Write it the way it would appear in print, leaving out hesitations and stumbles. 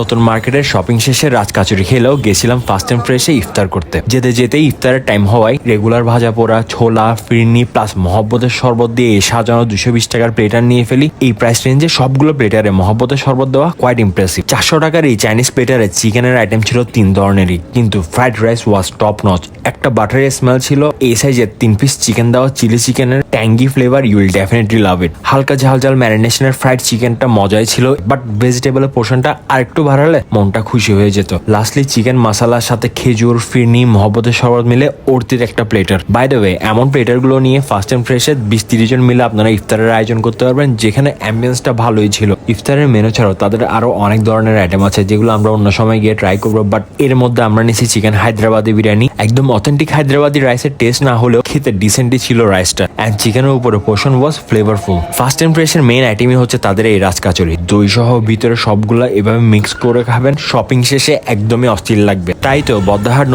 নতুন মার্কেটের শপিং শেষে রাজকাচুরি খেলেও গেছিলাম ফার্স্ট এন্ড ফ্রেশে ইফতার করতে। যেতে যেতেই ইফতারের টাইম হওয়ায় রেগুলার ভাজা পোড়া, ছোলা, ফিরনি প্লাস মহব্বতের শরবত দিয়ে সাজানো 220 টাকার প্লেটার নিয়ে ফেলি। এই প্রাইস রেঞ্জে সবগুলো প্লেটারে মহব্বতের শরবত দেওয়া কোয়াইট ইমপ্রেসিভ। 400 টাকার এই চাইনিজ প্লেটারে চিকেনের আইটেম ছিল 3 ধরনেরই, কিন্তু fried rice was top notch. একটা বাটারি স্মেল ছিল। এই সাইজের 3 পিস চিকেন দেওয়া চিলি চিকেনের tangy flavour, you will definitely love it. হালকা ঝাল ঝাল ম্যারিনেশনের ফ্রাইড চিকেনটা মজাই ছিল, বাট ভেজিটেবলের পোর্শনটা আরেকটু বাড়ালে মনটা খুশি হয়ে যেত। লাস্টলি চিকেন মশলার সাথে খেজুর, ফিরনি, মহব্বতের শরবত মিলে অর্তির একটা প্লেটার। বাই দ্য ওয়ে, এমন প্লেটারগুলো নিয়ে ফার্স্ট এন্ড ফ্রেশে 20-30 জন মিলে আপনারা ইফতারের আয়োজন করতে পারবেন, যেখানে অ্যাম্বিয়েন্সটা ভালোই ছিল। ইফতারের মেনু ছাড়াও তাদের আরো অনেক ধরনের আইটেম আছে, যেগুলো আমরা অন্য সময় গিয়ে ট্রাই করবো। বাট এর মধ্যে আমরা নিয়েছি চিকেন হায়দ্রাবাদি বিরিয়ানি। একদম অথেন্টিক হায়দ্রাবাদি রাইসের টেস্ট না হলেও খেতে ডিসেন্টই ছিল রাইসটা, অ্যান্ড চিকেনের উপরে portion was flavourful. First and ফ্রেশের মেইন আইটেমই হচ্ছে তাদের এই রাজকাচুরি। দই সহ ভিতরে সবগুলা এভাবে মিক্স করে খাবেন, শপিং শেষে একদমই অস্থির লাগবে। তাই তো বদ্দাহাট